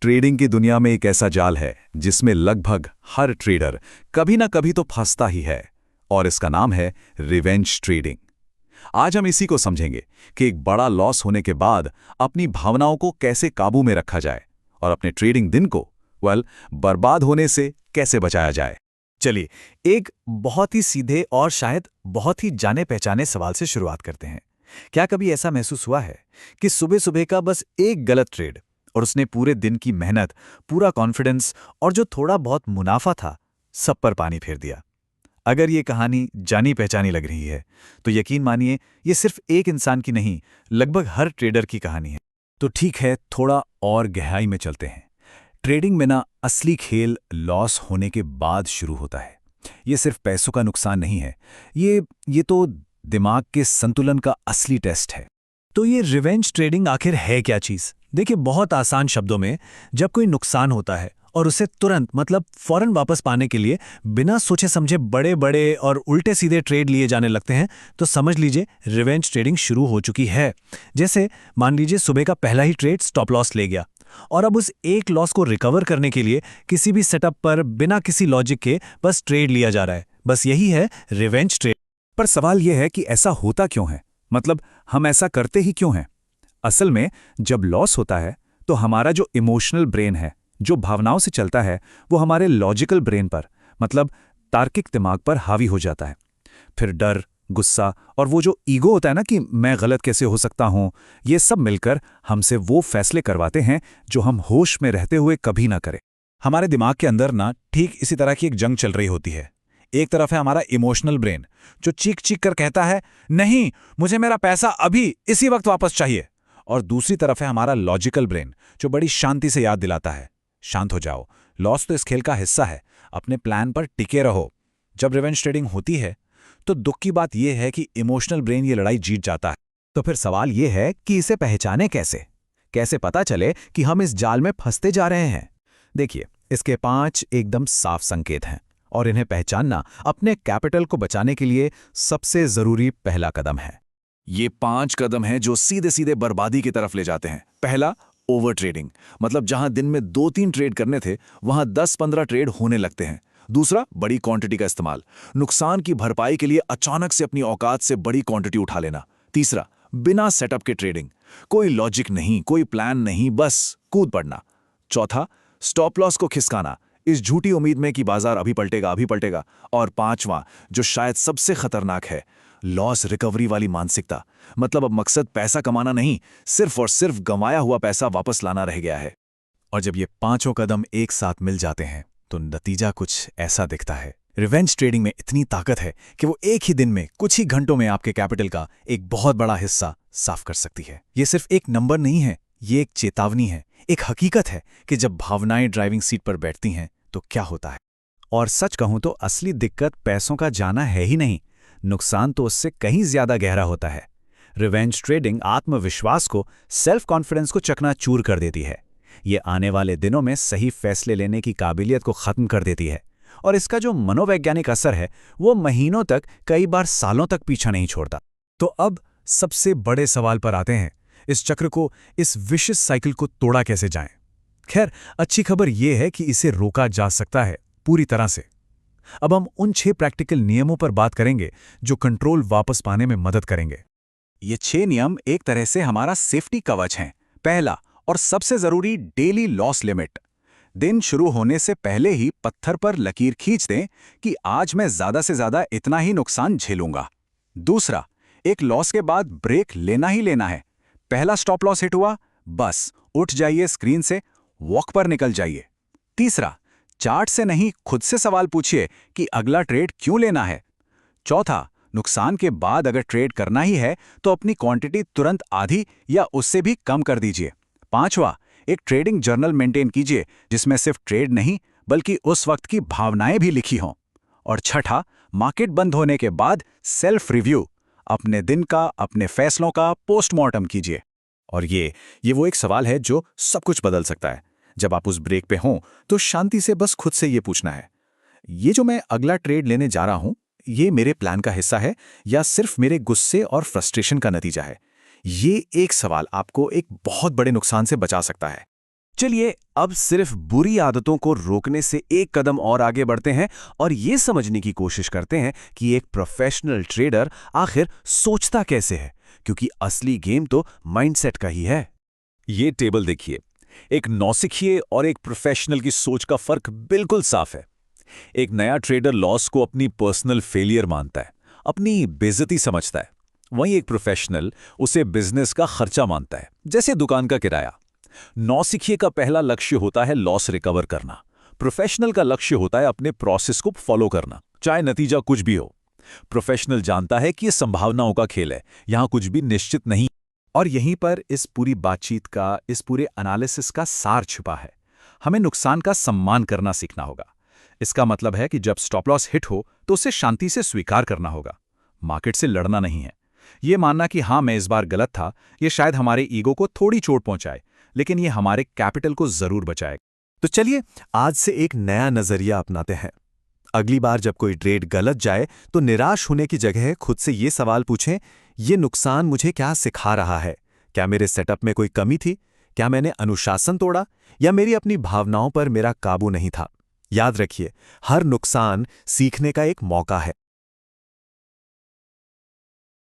Trading की दुनिया में एक ऐसा जाल है जिसमें लगभग हर ट्रेडर कभी ना कभी तो फंसता ही है, और इसका नाम है रिवेंज ट्रेडिंग। आज हम इसी को समझेंगे कि एक बड़ा लॉस होने के बाद अपनी भावनाओं को कैसे काबू में रखा जाए और अपने ट्रेडिंग दिन को बर्बाद होने से कैसे बचाया जाए। चलिए, एक बहुत ही सीधे और शायद बहुत ही जाने पहचाने सवाल से शुरुआत करते हैं। क्या कभी ऐसा महसूस हुआ है कि सुबह सुबह का बस एक गलत ट्रेड और उसने पूरे दिन की मेहनत, पूरा कॉन्फिडेंस और जो थोड़ा बहुत मुनाफा था, सब पर पानी फेर दिया? अगर ये कहानी जानी पहचानी लग रही है, तो यकीन मानिए ये सिर्फ एक इंसान की नहीं, लगभग हर ट्रेडर की कहानी है। तो ठीक है, थोड़ा और गहराई में चलते हैं। ट्रेडिंग में ना असली खेल लॉस होने के बाद शुरू होता है। ये सिर्फ पैसों का नुकसान नहीं है, ये तो दिमाग के संतुलन का असली टेस्ट है। तो ये रिवेंज ट्रेडिंग आखिर है क्या चीज? देखिए, बहुत आसान शब्दों में, जब कोई नुकसान होता है और उसे तुरंत फौरन वापस पाने के लिए बिना सोचे समझे बड़े बड़े और उल्टे सीधे ट्रेड लिए जाने लगते हैं, तो समझ लीजिए रिवेंज ट्रेडिंग शुरू हो चुकी है। जैसे मान लीजिए सुबह का पहला ही ट्रेड स्टॉप लॉस ले गया और अब उस एक लॉस को रिकवर करने के लिए किसी भी सेटअप पर बिना किसी लॉजिक के बस ट्रेड लिया जा रहा है। बस यही है रिवेंज ट्रेड। पर सवाल यह है कि ऐसा होता क्यों है, हम ऐसा करते ही क्यों हैं? असल में जब लॉस होता है तो हमारा जो इमोशनल ब्रेन है, जो भावनाओं से चलता है, वो हमारे लॉजिकल ब्रेन पर, तार्किक दिमाग पर हावी हो जाता है। फिर डर, गुस्सा और वो जो ईगो होता है ना कि मैं गलत कैसे हो सकता हूं, ये सब मिलकर हमसे वो फैसले करवाते हैं जो हम होश में रहते हुए कभी ना करें। हमारे दिमाग के अंदर ना ठीक इसी तरह की एक जंग चल रही होती है। एक तरफ है हमारा इमोशनल ब्रेन, जो चीख चीख कर कहता है, नहीं, मुझे मेरा पैसा अभी इसी वक्त वापस चाहिए। और दूसरी तरफ है हमारा लॉजिकल ब्रेन, जो बड़ी शांति से याद दिलाता है, शांत हो जाओ, लॉस तो इस खेल का हिस्सा है, अपने प्लान पर टिके रहो। जब रिवेंज ट्रेडिंग होती है तो दुख की बात यह है कि इमोशनल ब्रेन ये लड़ाई जीत जाता है। तो फिर सवाल यह है कि इसे पहचाने कैसे पता चले कि हम इस जाल में फंसते जा रहे हैं। देखिए, इसके 5 एकदम साफ संकेत हैं और इन्हें पहचानना अपने कैपिटल को बचाने के लिए सबसे जरूरी पहला कदम है। ये 5 कदम हैं जो सीधे सीधे बर्बादी की तरफ ले जाते हैं। पहला, ओवर ट्रेडिंग, जहां दिन में 2-3 ट्रेड करने थे वहां 10-15 ट्रेड होने लगते हैं। दूसरा, बड़ी क्वांटिटी का इस्तेमाल, नुकसान की भरपाई के लिए अचानक से अपनी औकात से बड़ी क्वांटिटी उठा लेना। तीसरा, बिना सेटअप के ट्रेडिंग, कोई लॉजिक नहीं, कोई प्लान नहीं, बस कूद पड़ना। चौथा, स्टॉप लॉस को खिसकाना, इस झूठी उम्मीद में कि बाजार अभी पलटेगा। और पांचवां, जो शायद सबसे खतरनाक है, लॉस रिकवरी वाली मानसिकता, अब मकसद पैसा कमाना नहीं, सिर्फ और सिर्फ गंवाया हुआ पैसा वापस लाना रह गया है। और जब ये 5 कदम एक साथ मिल जाते हैं तो नतीजा कुछ ऐसा दिखता है। रिवेंज ट्रेडिंग में इतनी ताकत है कि वो एक ही दिन में, कुछ ही घंटों में आपके कैपिटल का एक बहुत बड़ा हिस्सा साफ कर सकती है। ये सिर्फ एक नंबर नहीं है, ये एक चेतावनी है, एक हकीकत है कि जब भावनाएं ड्राइविंग सीट पर बैठती हैं तो क्या होता है। और सच कहूं तो असली दिक्कत पैसों का जाना है ही नहीं, नुकसान तो उससे कहीं ज्यादा गहरा होता है। रिवेंज ट्रेडिंग आत्मविश्वास को, सेल्फ कॉन्फिडेंस को चकनाचूर कर देती है। ये आने वाले दिनों में सही फैसले लेने की काबिलियत को खत्म कर देती है, और इसका जो मनोवैज्ञानिक असर है वो महीनों तक, कई बार सालों तक पीछा नहीं छोड़ता। तो अब सबसे बड़े सवाल पर आते हैं, इस चक्र को, इस विशिष्ट साइकिल को तोड़ा कैसे जाए? खैर, अच्छी खबर यह है कि इसे रोका जा सकता है पूरी तरह से। अब हम उन 6 प्रैक्टिकल नियमों पर बात करेंगे जो कंट्रोल वापस पाने में मदद करेंगे। ये 6 नियम एक तरह से हमारा सेफ्टी कवच हैं। पहला और सबसे जरूरी, डेली लॉस लिमिट। दिन शुरू होने से पहले ही पत्थर पर लकीर खींच दें कि आज मैं ज्यादा से ज्यादा इतना ही नुकसान झेलूंगा। दूसरा, एक लॉस के बाद ब्रेक लेना ही लेना है। पहला स्टॉप लॉस हिट हुआ, बस उठ जाइए, स्क्रीन से वॉक पर निकल जाइए। तीसरा, चार्ट से नहीं, खुद से सवाल पूछिए कि अगला ट्रेड क्यों लेना है। चौथा, नुकसान के बाद अगर ट्रेड करना ही है तो अपनी क्वांटिटी तुरंत आधी या उससे भी कम कर दीजिए। पांचवा, एक ट्रेडिंग जर्नल मेंटेन कीजिए जिसमें सिर्फ ट्रेड नहीं बल्कि उस वक्त की भावनाएं भी लिखी हों। और छठा, मार्केट बंद होने के बाद सेल्फ रिव्यू, अपने दिन का, अपने फैसलों का पोस्टमार्टम कीजिए। और ये वो एक सवाल है जो सब कुछ बदल सकता है। जब आप उस ब्रेक पे हों तो शांति से बस खुद से ये पूछना है, ये जो मैं अगला ट्रेड लेने जा रहा हूं, ये मेरे प्लान का हिस्सा है या सिर्फ मेरे गुस्से और फ्रस्ट्रेशन का नतीजा है? ये एक सवाल आपको एक बहुत बड़े नुकसान से बचा सकता है। चलिए अब सिर्फ बुरी आदतों को रोकने से एक कदम और आगे बढ़ते हैं और ये समझने की कोशिश करते हैं कि एक प्रोफेशनल ट्रेडर आखिर सोचता कैसे है, क्योंकि असली गेम तो माइंडसेट का ही है। ये टेबल देखिए, एक नौसिखिए और एक प्रोफेशनल की सोच का फर्क बिल्कुल साफ है। एक नया ट्रेडर लॉस को अपनी पर्सनल फेलियर मानता है, अपनी बेइज्जती समझता है। वहीं एक प्रोफेशनल उसे बिजनेस का खर्चा मानता है, जैसे दुकान का किराया। नौसिखिए का पहला लक्ष्य होता है लॉस रिकवर करना। प्रोफेशनल का लक्ष्य होता है अपने प्रोसेस को फॉलो करना, चाहे नतीजा कुछ भी हो। प्रोफेशनल जानता है कि यह संभावनाओं का खेल है, यहां कुछ भी निश्चित नहीं। और यहीं पर इस पूरी बातचीत का, इस पूरे एनालिसिस का सार छिपा है। हमें नुकसान का सम्मान करना सीखना होगा। इसका मतलब है कि जब स्टॉप लॉस हिट हो तो उसे शांति से स्वीकार करना होगा। मार्केट से लड़ना नहीं है। ये मानना कि हाँ मैं इस बार गलत था, ये शायद हमारे ईगो को थोड़ी चोट पहुंचाए, लेकिन ये हमारे कैपिटल को जरूर बचाएगा। तो चलिए आज से एक नया नजरिया अपनाते हैं। अगली बार जब कोई ट्रेड गलत जाए तो निराश होने की जगह खुद से ये सवाल पूछें, ये नुकसान मुझे क्या सिखा रहा है? क्या मेरे सेटअप में कोई कमी थी? क्या मैंने अनुशासन तोड़ा या मेरी अपनी भावनाओं पर मेरा काबू नहीं था? याद रखिए, हर नुकसान सीखने का एक मौका है।